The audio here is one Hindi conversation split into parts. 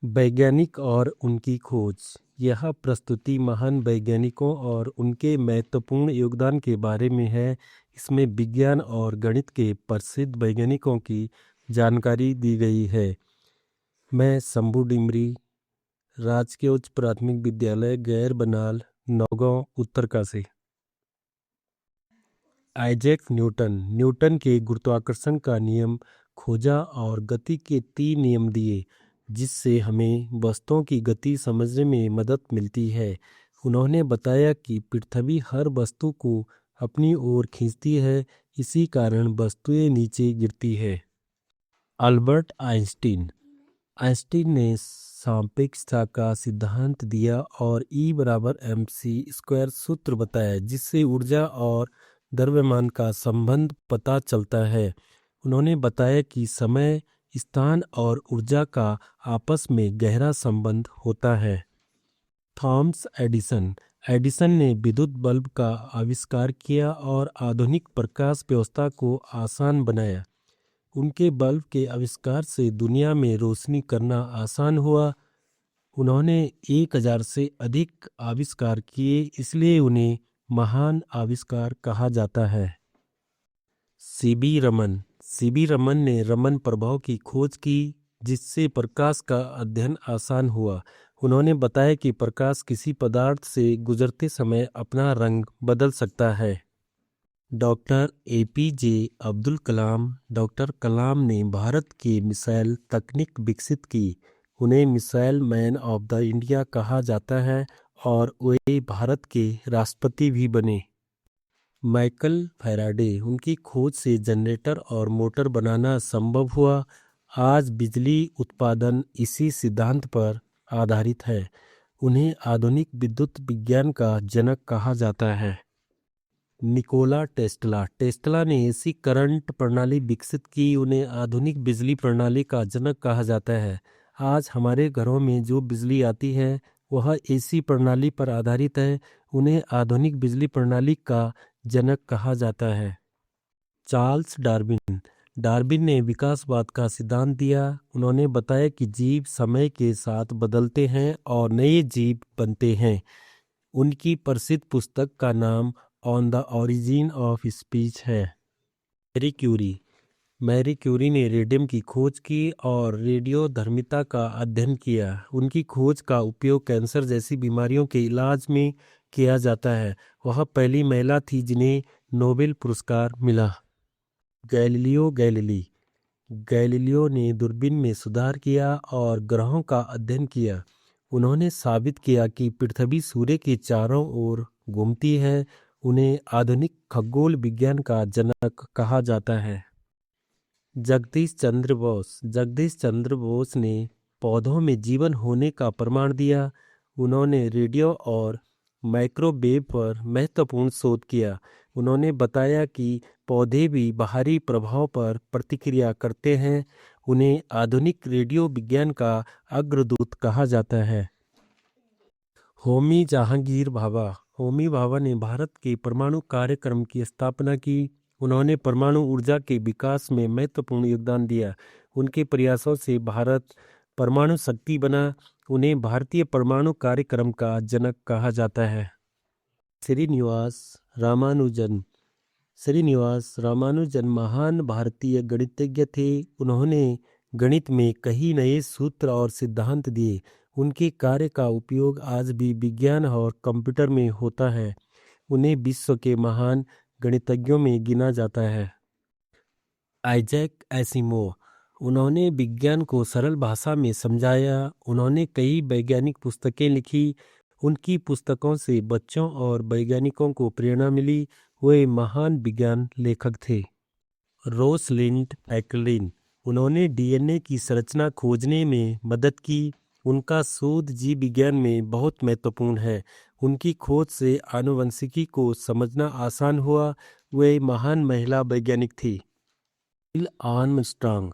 वैज्ञानिक और उनकी खोज। यह प्रस्तुति महान वैज्ञानिकों और उनके महत्वपूर्ण योगदान के बारे में है। इसमें विज्ञान और गणित के प्रसिद्ध वैज्ञानिकों की जानकारी दी गई है। मैं शंभू डिमरी, राजकीय उच्च प्राथमिक विद्यालय गैर बनाल, नौगांव, उत्तरकाशी। आइजैक न्यूटन के गुरुत्वाकर्षण का नियम खोजा और गति के 3 नियम दिए, जिससे हमें वस्तुओं की गति समझने में मदद मिलती है। उन्होंने बताया कि पृथ्वी हर वस्तु को अपनी ओर खींचती है, इसी कारण वस्तुएं नीचे गिरती है। अल्बर्ट आइंस्टीन ने सापेक्षता का सिद्धांत दिया और E=mc² सूत्र बताया, जिससे ऊर्जा और द्रव्यमान का संबंध पता चलता है। उन्होंने बताया कि समय, स्थान और ऊर्जा का आपस में गहरा संबंध होता है। थॉमस एडिसन ने विद्युत बल्ब का आविष्कार किया और आधुनिक प्रकाश व्यवस्था को आसान बनाया। उनके बल्ब के आविष्कार से दुनिया में रोशनी करना आसान हुआ। उन्होंने 1000 से अधिक आविष्कार किए, इसलिए उन्हें महान आविष्कार कहा जाता है। सीबी रमन ने रमन प्रभाव की खोज की, जिससे प्रकाश का अध्ययन आसान हुआ। उन्होंने बताया कि प्रकाश किसी पदार्थ से गुजरते समय अपना रंग बदल सकता है। Doctor APJ Abdul Kalam. Doctor कलाम ने भारत की मिसाइल तकनीक विकसित की। उन्हें missile man of the India कहा जाता है और वे भारत के राष्ट्रपति भी बने। माइकल फैराडे, उनकी खोज से जनरेटर और मोटर बनाना संभव हुआ। आज बिजली उत्पादन इसी सिद्धांत पर आधारित है। उन्हें आधुनिक विद्युत विज्ञान का जनक कहा जाता है। निकोला टेस्ला ने ऐसी करंट प्रणाली विकसित की, उन्हें आधुनिक बिजली प्रणाली का जनक कहा जाता है। आज हमारे घरों में जो बिजली आती है वह एसी प्रणाली पर आधारित है। उन्हें आधुनिक बिजली प्रणाली का जनक कहा जाता है। चार्ल्स डार्विन ने विकासवाद का सिद्धांत दिया। उन्होंने बताया कि जीव समय के साथ बदलते हैं और नए जीव बनते हैं। उनकी प्रसिद्ध पुस्तक का नाम on the origin of speech है। मैरी क्यूरी ने रेडियम की खोज की और रेडियोधर्मिता का अध्ययन किया। उनकी खोज का उपयोग कैंसर जैसी बीमारियों के इलाज में किया जाता है। वह पहली महिला थी जिन्हें नोबेल पुरस्कार मिला। गैलीलियो ने दूरबीन में सुधार किया और ग्रहों का अध्ययन किया। उन्होंने साबित किया कि पृथ्वी सूर्य के चारों ओर घूमती है। उन्हें आधुनिक खगोल विज्ञान का जनक कहा जाता है। जगदीश चंद्र बोस ने पौधों में जीवन होने का प्रमाण दिया। उन्होंने रेडियो और माइक्रोवेव पर महत्वपूर्ण शोध किया। उन्होंने बताया कि पौधे भी बाहरी प्रभाव पर प्रतिक्रिया करते हैं। उन्हें आधुनिक रेडियो विज्ञान का अग्रदूत कहा जाता है। होमी भाभा ने भारत के परमाणु कार्यक्रम की स्थापना की। उन्होंने परमाणु ऊर्जा के विकास में महत्वपूर्ण योगदान दिया। उनके प्रयासों से भारत परमाणु शक्ति बना। उन्हें भारतीय परमाणु कार्यक्रम का जनक कहा जाता है। श्रीनिवास रामानुजन महान भारतीय गणितज्ञ थे। उन्होंने गणित में कई नए सूत्र और सिद्धांत दिए। उनके कार्य का उपयोग आज भी विज्ञान और कंप्यूटर में होता है। उन्हें विश्व के महान गणितज्ञों में गिना जाता है। आइजैक एसिमोव, उन्होंने विज्ञान को सरल भाषा में समझाया। उन्होंने कई वैज्ञानिक पुस्तकें लिखी। उनकी पुस्तकों से बच्चों और वैज्ञानिकों को प्रेरणा मिली। वे महान विज्ञान लेखक थे। रोसलिंड पैकलिन, उन्होंने DNA की संरचना खोजने में मदद की। उनका शोध जीव विज्ञान में बहुत महत्वपूर्ण है। उनकी खोज से आनुवंशिकी को समझना आसान हुआ। वे महान महिला वैज्ञानिक थी। नील आर्मस्ट्रांग,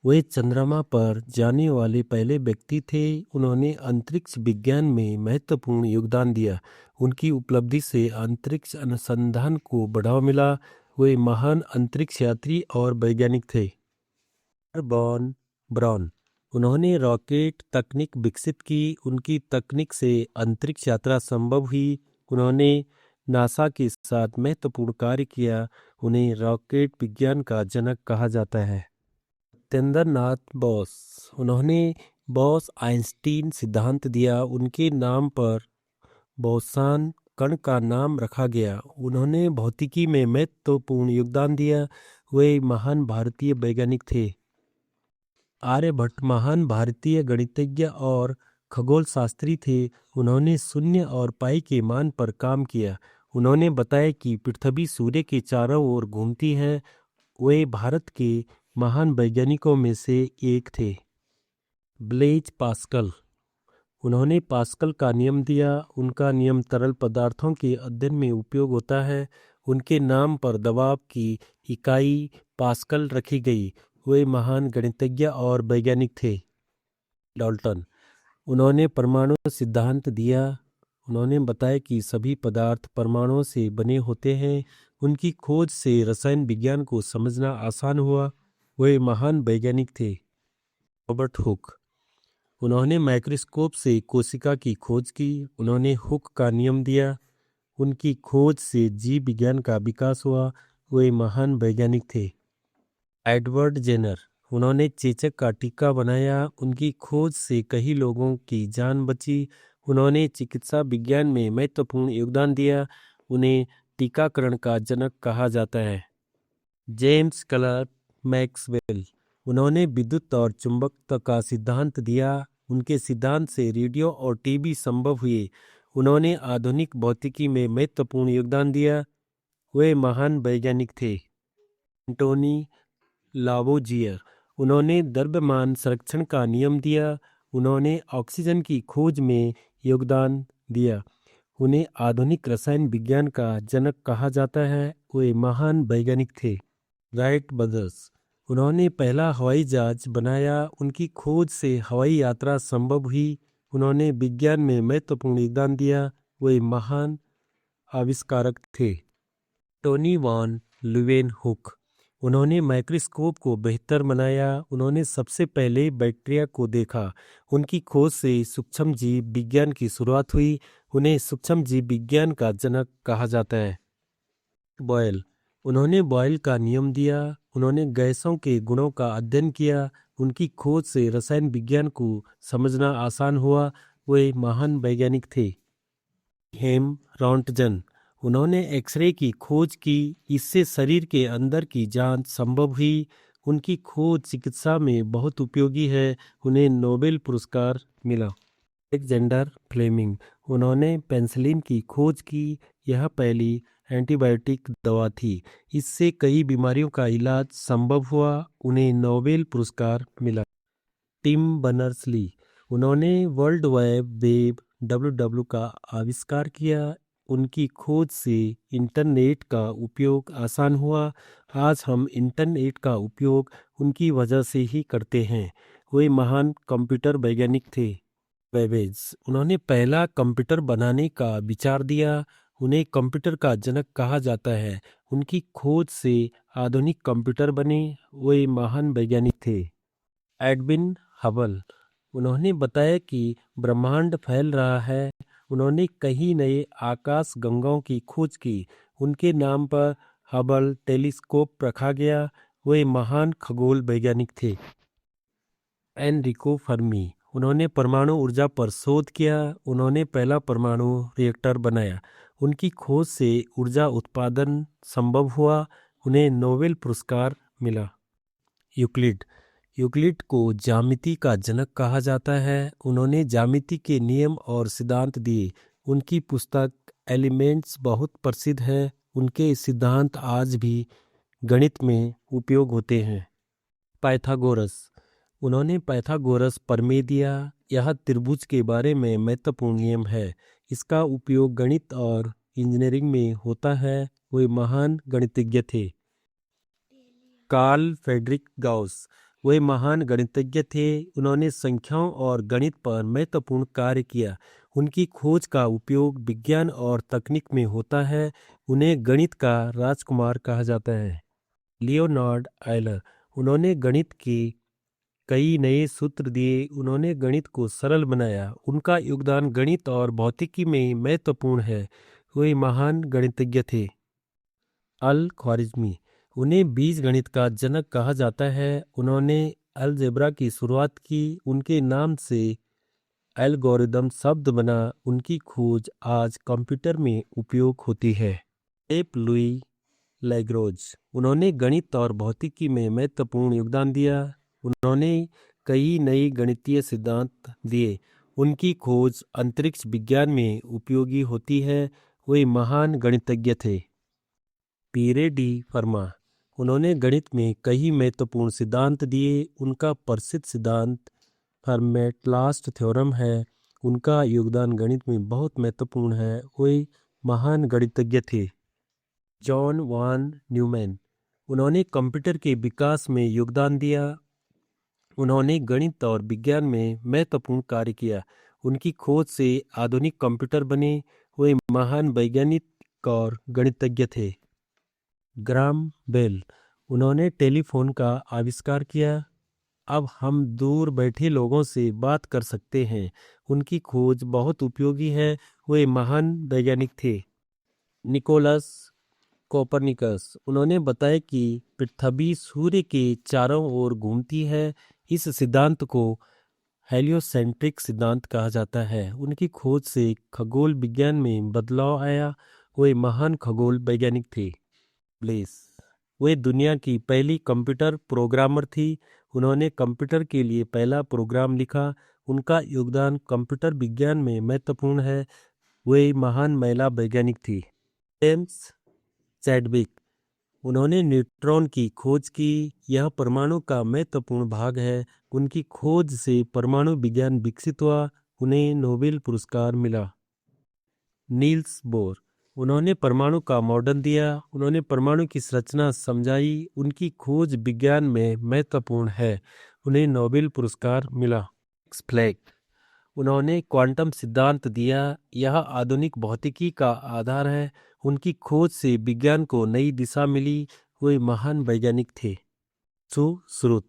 वे चंद्रमा पर जाने वाले पहले व्यक्ति थे। उन्होंने अंतरिक्ष विज्ञान में महत्वपूर्ण योगदान दिया। उनकी उपलब्धि से अंतरिक्ष अनुसंधान को बढ़ावा मिला। वे महान अंतरिक्ष यात्री और वैज्ञानिक थे। ब्राउन, उन्होंने रॉकेट तकनीक विकसित की। उनकी तकनीक से अंतरिक्ष यात्रा संभव हुई। उन्होंने नासा के साथ महत्वपूर्ण कार्य किया। उन्हें रॉकेट विज्ञान का जनक कहा जाता है। सत्येंद्रनाथ बोस, उन्होंने बोस आइंस्टीन सिद्धांत दिया। उनके नाम पर बोसॉन कण का नाम रखा गया। उन्होंने भौतिकी में महत्वपूर्ण योगदान दिया। वे महान भारतीय वैज्ञानिक थे। आर्यभट्ट महान भारतीय गणितज्ञ और खगोल शास्त्री थे। उन्होंने शून्य और पाई के मान पर काम किया। उन्होंने बताया कि पृथ्वी सूर्य के चारों ओर घूमती है। वे भारत के महान वैज्ञानिकों में से एक थे। ब्लेज पास्कल, उन्होंने पास्कल का नियम दिया। उनका नियम तरल पदार्थों के अध्ययन में उपयोग होता है। उनके नाम पर दबाव की इकाई पास्कल रखी गई। वे महान गणितज्ञ और वैज्ञानिक थे। डाल्टन, उन्होंने परमाणु सिद्धांत दिया। उन्होंने बताया कि सभी पदार्थ परमाणुओं से बने होते हैं। उनकी खोज से रसायन विज्ञान को समझना आसान हुआ। वे महान वैज्ञानिक थे। रॉबर्ट हुक, उन्होंने माइक्रोस्कोप से कोशिका की खोज की। उन्होंने हुक का नियम दिया। उनकी खोज से जीव विज्ञान का विकास हुआ। वे महान वैज्ञानिक थे। एडवर्ड जेनर, उन्होंने चेचक का टीका बनाया। उनकी खोज से कई लोगों की जान बची। उन्होंने चिकित्सा विज्ञान में महत्वपूर्ण योगदान दिया। उन्हें टीकाकरण का जनक कहा जाता है। जेम्स क्लर्क मैक्सवेल, उन्होंने विद्युत और चुंबकत्व का सिद्धांत दिया। उनके सिद्धांत से रेडियो और टीवी संभव हुए। उन्होंने आधुनिक भौतिकी में महत्वपूर्ण योगदान दिया। वे महान वैज्ञानिक थे। एंटोनी लावोजियर, उन्होंने द्रव्यमान संरक्षण का नियम दिया। उन्होंने ऑक्सीजन की खोज में योगदान दिया। उन्हें आधुनिक रसायन विज्ञान का जनक कहा जाता है। वे महान वैज्ञानिक थे। राइट ब्रदर्स, उन्होंने पहला हवाई जहाज बनाया। उनकी खोज से हवाई यात्रा संभव हुई। उन्होंने विज्ञान में महत्वपूर्ण योगदान दिया। वे महान आविष्कारक थे। टोनी वॉन ल्यूवेनहुक, उन्होंने माइक्रोस्कोप को बेहतर बनाया। उन्होंने सबसे पहले बैक्टीरिया को देखा। उनकी खोज से सूक्ष्मजीव विज्ञान की शुरुआत हुई। उन्हें सूक्ष्मजीव विज्ञान का जनक कहा जाता है। बॉयल, उन्होंने बॉयल का नियम दिया। उन्होंने गैसों के गुणों का अध्ययन किया। उनकी खोज से रसायन विज्ञान को समझना आसान हुआ। वे महान वैज्ञानिक थे। हेम रॉन्टजन, उन्होंने एक्सरे की खोज की। इससे शरीर के अंदर की जांच संभव हुई। उनकी खोज चिकित्सा में बहुत उपयोगी है। उन्हें नोबेल पुरस्कार मिला। अलेक्जेंडर फ्लेमिंग, उन्होंने पेनिसिलिन की खोज की। यह पहली एंटीबायोटिक दवा थी। इससे कई बीमारियों का इलाज संभव हुआ। उन्हें नोबेल पुरस्कार मिला। टिम बर्नर्स-ली, उन्होंने वर्ल्ड वाइड वेब WWW का आविष्कार किया। उनकी खोज से इंटरनेट का उपयोग आसान हुआ। आज हम इंटरनेट का उपयोग उनकी वजह से ही करते हैं। वे महान कंप्यूटर वैज्ञानिक थे। बेबेज, उन्होंने पहला कंप्यूटर बनाने का विचार दिया। उन्हें कंप्यूटर का जनक कहा जाता है। उनकी खोज से आधुनिक कंप्यूटर बने। वे महान वैज्ञानिक थे। एडविन हबल, उन्होंने बताया कि ब्रह्मांड फैल रहा है। उन्होंने कई नए आकाश गंगाओं की खोज की। उनके नाम पर हबल टेलीस्कोप रखा गया। वे महान खगोल वैज्ञानिक थे। एनरिको फर्मी, उन्होंने परमाणु ऊर्जा पर शोध किया। उन्होंने पहला परमाणु रिएक्टर बनाया। उनकी खोज से ऊर्जा उत्पादन संभव हुआ। उन्हें नोबेल पुरस्कार मिला। यूक्लिड, यूक्लिड को ज्यामिति का जनक कहा जाता है। उन्होंने ज्यामिति के नियम और सिद्धांत दिए। उनकी पुस्तक एलिमेंट्स बहुत प्रसिद्ध है। उनके सिद्धांत आज भी गणित में उपयोग होते हैं। पाइथागोरस, उन्होंने पाइथागोरस प्रमेय दिया। यह त्रिभुज के बारे में महत्वपूर्ण नियम है। इसका उपयोग गणित और इंजीनियरिंग में होता है। वे महान गणितज्ञ थे। कार्ल फ्रेडरिक गाउस, वे महान गणितज्ञ थे। उन्होंने संख्याओं और गणित पर महत्वपूर्ण कार्य किया। उनकी खोज का उपयोग विज्ञान और तकनीक में होता है। उन्हें गणित का राजकुमार कहा जाता है। लियोनार्ड आयलर, उन्होंने गणित की कई नए सूत्र दिए, उन्होंने गणित को सरल बनाया। उनका योगदान गणित और भौतिकी में महत्वपूर्ण है। वे महान गणितज्ञ थे। अल ख्वारिज़मी, उन्हें बीज गणित का जनक कहा जाता है। उन्होंने अलजेब्रा की शुरुआत की। उनके नाम से एल्गोरिदम शब्द बना। उनकी खोज आज कंप्यूटर में उपयोग होती है। एप लुई लैग्रोज, उन्होंने गणित और भौतिकी में महत्वपूर्ण योगदान दिया। उन्होंने कई नई गणितीय सिद्धांत दिए। उनकी खोज अंतरिक्ष विज्ञान में उपयोगी होती है। वे महान गणितज्ञ थे। पीरे डी फर्मा, उन्होंने गणित में कई महत्वपूर्ण सिद्धांत दिए। उनका प्रसिद्ध सिद्धांत फर्मेट-लास्ट थ्योरम है। उनका योगदान गणित में बहुत महत्वपूर्ण है। वे महान गणितज्ञ थे। जॉन वान न्यूमैन, उन्होंने कंप्यूटर के विकास में योगदान दिया। उन्होंने गणित और विज्ञान में महत्वपूर्ण कार्य किया। उनकी खोज से आधुनिक कंप्यूटर बने। वे महान वैज्ञानिक और गणितज्ञ थे। ग्राहम बेल, उन्होंने टेलीफोन का आविष्कार किया। अब हम दूर बैठे लोगों से बात कर सकते हैं। उनकी खोज बहुत उपयोगी है। वे महान वैज्ञानिक थे। निकोलस कोपरनिकस, उन्होंने बताया कि पृथ्वी सूर्य के चारों ओर घूमती है। इस सिद्धांत को हेलियोसेंट्रिक सिद्धांत कहा जाता है। उनकी खोज से खगोल विज्ञान में बदलाव आया। वे महान खगोल वैज्ञानिक थे। ब्लेस, वे दुनिया की पहली कंप्यूटर प्रोग्रामर थी। उन्होंने कंप्यूटर के लिए पहला प्रोग्राम लिखा। उनका योगदान कंप्यूटर विज्ञान में महत्वपूर्ण है। वे महान महिला वैज्ञानिक थी। जेम्स चैडविक, उन्होंने न्यूट्रॉन की खोज की। यह परमाणु का महत्वपूर्ण भाग है। उनकी खोज से परमाणु विज्ञान विकसित हुआ। उन्हें नोबेल पुरस्कार मिला। नील्स बोर, उन्होंने परमाणु का मॉडल दिया। उन्होंने परमाणु की संरचना समझाई। उनकी खोज विज्ञान में महत्वपूर्ण है। उन्हें नोबेल पुरस्कार मिला। मैक्स प्लैंक, उन्होंने क्वांटम सिद्धांत दिया। यह आधुनिक भौतिकी का आधार है। उनकी खोज से विज्ञान को नई दिशा मिली। वे महान वैज्ञानिक थे। सुश्रुत,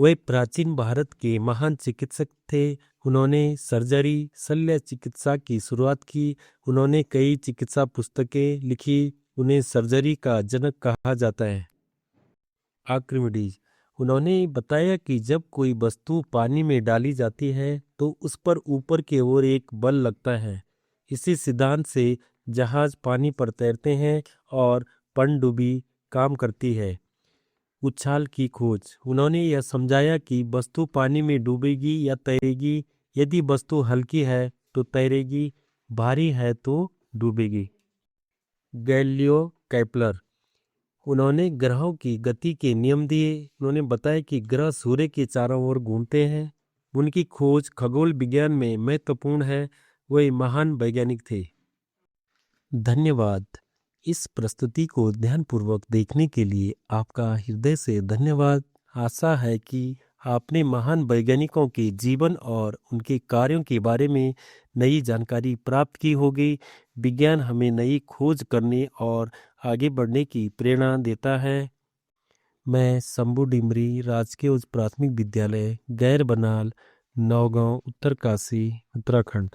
वे प्राचीन भारत के महान चिकित्सक थे। उन्होंने सर्जरी शल्य चिकित्सा की शुरुआत की। उन्होंने कई चिकित्सा पुस्तकें लिखी। उन्हें सर्जरी का जनक कहा जाता है। आर्किमिडीज, उन्होंने बताया कि जब कोई वस्तु पानी में डाली जाती है तो उस पर ऊपर की ओर एक बल लगता है। इसी सिद्धांत से जहाज पानी पर तैरते हैं और पनडुब्बी काम करती है। उछाल की खोज, उन्होंने यह समझाया कि वस्तु पानी में डूबेगी या तैरेगी। यदि वस्तु हल्की है तो तैरेगी, भारी है तो डूबेगी। गैलिलियो केपलर, उन्होंने ग्रहों की गति के नियम दिए। उन्होंने बताया कि ग्रह सूर्य के चारों ओर घूमते हैं। उनकी खोज खगोल विज्ञान में महत्वपूर्ण है। वे महान वैज्ञानिक थे। धन्यवाद। इस प्रस्तुति को ध्यानपूर्वक देखने के लिए आपका हृदय से धन्यवाद। आशा है कि आपने महान वैज्ञानिकों के जीवन और उनके कार्यों के बारे में नई जानकारी प्राप्त की होगी। विज्ञान हमें नई खोज करने और आगे बढ़ने की प्रेरणा देता है। मैं शंभू डिमरी राजकीय उच्च प्राथमिक विद्यालय गैर बनाल, नौगांव, उत्तरकाशी, उत्तराखंड।